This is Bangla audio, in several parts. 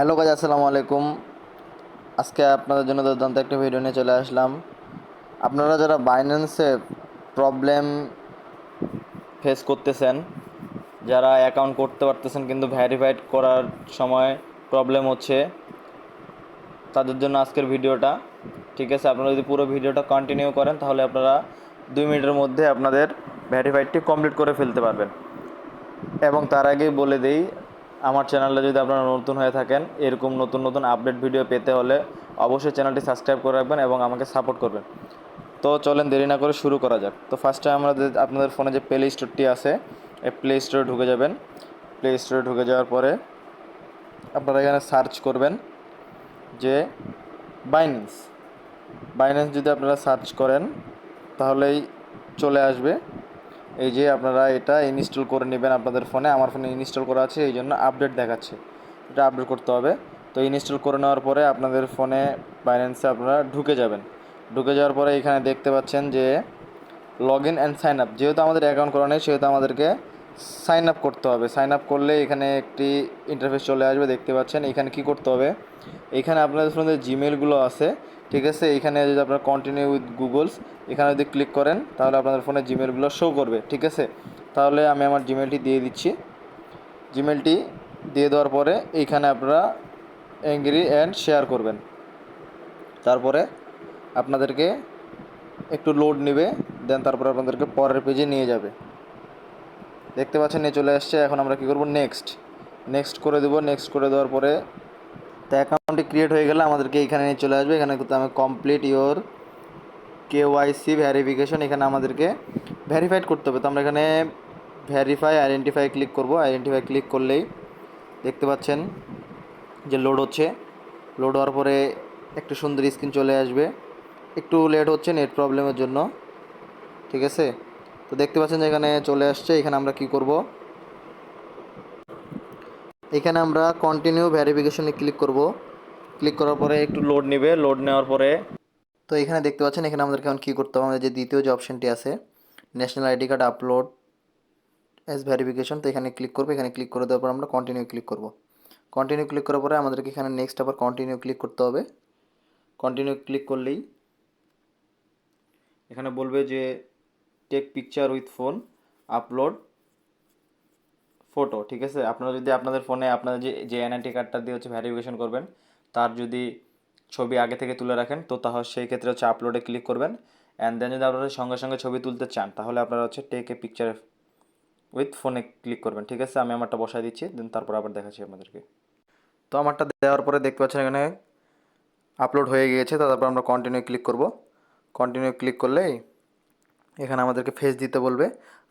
হ্যালো গাইজ, আসসালামু আলাইকুম। আজকে আপনাদের জন্য দুর্দান্ত একটা ভিডিও নিয়ে চলে আসলাম। আপনারা যারা বাইন্যান্সে প্রবলেম ফেস করতেছেন, যারা অ্যাকাউন্ট করতে পারতেছেন কিন্তু ভ্যারিফাইড করার সময় প্রবলেম হচ্ছে, তাদের জন্য আজকের ভিডিওটা। ঠিক আছে, আপনারা যদি পুরো ভিডিওটা কন্টিনিউ করেন তাহলে আপনারা 2 মিনিটের মধ্যে আপনাদের ভ্যারিফাইডটি কমপ্লিট করে ফেলতে পারবেন। এবং তার আগেই বলে দেই, আমার চ্যানেলে যদি আপনারা নতুন হয়ে থাকেন, এরকম নতুন নতুন আপডেট ভিডিও পেতে হলে অবশ্যই চ্যানেলটি সাবস্ক্রাইব করে রাখবেন এবং আমাকে সাপোর্ট করবেন। তো চলেন দেরি না করে শুরু করা যাক। তো ফার্স্টে আপনাদের ফোনে যে প্লে স্টোরটি আছে, এই প্লে স্টোরে ঢুকে যাবেন। প্লে স্টোরে ঢুকে যাওয়ার পরে আপনারা এখানে সার্চ করবেন যে বাইন্যান্স। বাইন্যান্স যদি আপনারা সার্চ করেন তাহলেই চলে আসবে। এই যে আপনারা এটা ইনস্টল করে নেবেন আপনাদের ফোনে। আমার ফোনে ইনস্টল করা আছে, এই জন্য আপডেট দেখাচ্ছে, এটা আপডেট করতে হবে। তো ইনস্টল করে নেওয়ার পরে আপনাদের ফোনে বাইন্যান্সে আপনারা ঢুকে যাবেন। ঢুকে যাওয়ার পরে এখানে দেখতে পাচ্ছেন যে log in and sign up. যেহেতু আমাদের অ্যাকাউন্ট করা নেই সেহেতু আমাদেরকে সাইন আপ করতে হবে। সাইন আপ করলে এখানে একটি ইন্টারফেস চলে আসবে, দেখতে পাচ্ছেন। এখানে কি করতে হবে, এখানে আপনাদের ফোনে জিমেলগুলো আছে, ঠিক আছে। এখানে যদি আপনারা কন্টিনিউ উইথ গুগলস এখানে যদি ক্লিক করেন তাহলে আপনাদের ফোনে জিমেলগুলো শো করবে, ঠিক আছে। তাহলে আমি আমার জিমেলটি দিয়ে দিচ্ছি। জিমেলটি দিয়ে দেওয়ার পরে এইখানে আপনারা এগ্রি অ্যান্ড শেয়ার করবেন। তারপরে আপনাদেরকে একটু লোড নেবে, দেন তারপরে আপনাদেরকে পরের পেজে নিয়ে যাবে। দেখতে পাচ্ছেন নিয়ে চলে আসছে। এখন আমরা কী করব, নেক্সট নেক্সট করে দেবো। নেক্সট করে দেওয়ার পরে তো অ্যাকাউন্টটি ক্রিয়েট হয়ে গেলে আমাদেরকে এখানে নিয়ে চলে আসবে। এখানে কিন্তু আমি কমপ্লিট ইওর কেওয়াইসি ভ্যারিফিকেশন, এখানে আমাদেরকে ভ্যারিফাইড করতে হবে। তো আমরা এখানে ভ্যারিফাই আইডেন্টিফাই ক্লিক করব। আইডেন্টিফাই ক্লিক করলেই দেখতে পাচ্ছেন যে লোড হচ্ছে। লোড হওয়ার পরে একটু সুন্দর স্ক্রিন চলে আসবে। একটু লেট হচ্ছে নেট প্রবলেমের জন্য, ঠিক আছে। তো দেখতে পাচ্ছেন যে এখানে চলে আসছে। এখানে আমরা কি করব, এখানে আমরা কন্টিনিউ ভ্যারিফিকেশনে ক্লিক করব। ক্লিক করার পরে একটু লোড নেবে। লোড নেওয়ার পরে তো এখানে দেখতে পাচ্ছেন এখানে আমাদেরকে এখন কী করতে হবে, আমাদের যে দ্বিতীয় যে অপশানটি আছে national ID card upload as verification, তো এখানে ক্লিক করবো। এখানে ক্লিক করে দেওয়ার পর আমরা কন্টিনিউ ক্লিক করব। কন্টিনিউ ক্লিক করার পরে আমাদেরকে এখানে নেক্সট আবার কন্টিনিউ ক্লিক করতে হবে। কন্টিনিউ ক্লিক করলেই এখানে বলবে যে take picture with phone, upload photo, ঠিক আছে। আপনারা যদি আপনাদের ফোনে আপনাদের যে এনআইডি কার্ডটা দিয়ে হচ্ছে ভ্যারিফিকেশন করবেন, তার যদি ছবি আগে থেকে তুলে রাখেন তো তাহলে সেই ক্ষেত্রে হচ্ছে আপলোডে ক্লিক করবেন। অ্যান্ড দেন যদি আপনারা সঙ্গে সঙ্গে ছবি তুলতে চান তাহলে আপনারা হচ্ছে টেক এ পিকচার উইথ ফোনে ক্লিক করবেন, ঠিক আছে। আমি আমারটা বসাই দিচ্ছি, দেন তারপর আবার দেখাচ্ছি আপনাদেরকে। তো আমারটা দেওয়ার পরে দেখতে পাচ্ছেন এখানে আপলোড হয়ে গিয়েছে। তো তারপর আমরা কন্টিনিউ ক্লিক করব। কন্টিনিউ ক্লিক করলেই এখানে আমাদেরকে ফেস দিতে বলবে,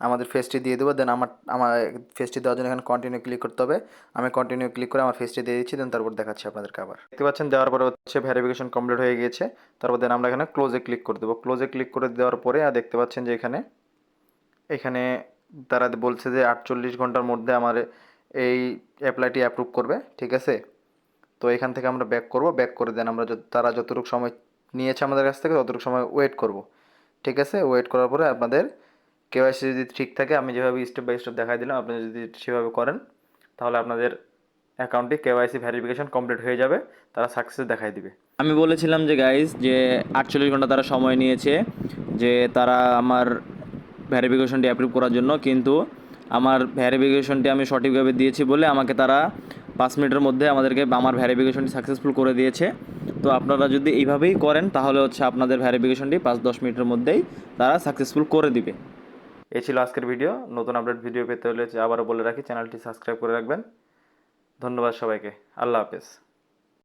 আমাদের ফেসটি দিয়ে দেবো। দেন আমার আমার ফেসটি দেওয়ার জন্য এখানে কন্টিনিউ ক্লিক করতে হবে। আমি কন্টিনিউ ক্লিক করে আমার ফেসটি দিয়ে দিচ্ছি, দেন তারপর দেখাচ্ছি আপনাদেরকে আবার। দেখতে পাচ্ছেন দেওয়ার পরে হচ্ছে ভেরিফিকেশন কমপ্লিট হয়ে গিয়েছে। তারপর দেন আমরা এখানে ক্লোজে ক্লিক করে দেবো। ক্লোজে ক্লিক করে দেওয়ার পরে আর দেখতে পাচ্ছেন যে এখানে এখানে তারা বলছে যে 48 ঘন্টার মধ্যে আমার এই অ্যাপ্লাইটি অ্যাপ্রুভ করবে, ঠিক আছে। তো এখান থেকে আমরা ব্যাক করব। ব্যাক করে দেন আমরা তারা যতটুকু সময় নিয়েছে আমাদের কাছ থেকে ততটুকু সময় ওয়েট করব, ঠিক আছে। ওয়েট করার পরে আপনাদের কেওয়াইসি যদি ঠিক থাকে, আমি যেভাবে স্টেপ বাই স্টেপ দেখাই দিলাম, আপনি যদি সেভাবে করেন তাহলে আপনাদের অ্যাকাউন্টে কেওয়াইসি ভেরিফিকেশন কমপ্লিট হয়ে যাবে, তারা সাকসেস দেখাই দিবে। আমি বলেছিলাম যে গাইজ যে 48 ঘন্টা তারা সময় নিয়েছে যে তারা আমার ভেরিফিকেশনটি অ্যাপ্রুভ করার জন্য, কিন্তু আমার ভেরিফিকেশনটি আমি সঠিকভাবে দিয়েছি বলে আমাকে তারা 5 মিনিটের মধ্যে আমাদেরকে আমার ভেরিফিকেশনটি সাকসেসফুল করে দিয়েছে। তো আপনারা যদি এইভাবেই করেন তাহলে হচ্ছে আপনাদের ভেরিফিকেশনটি 5-10 মিনিটের মধ্যেই তারা সাকসেসফুল করে দিবে। এই ছিল আজকের ভিডিও। নতুন আপডেট ভিডিও পেতে হলে আবারও বলে রাখি চ্যানেলটি সাবস্ক্রাইব করে রাখবেন। ধন্যবাদ সবাইকে। আল্লাহ হাফেজ।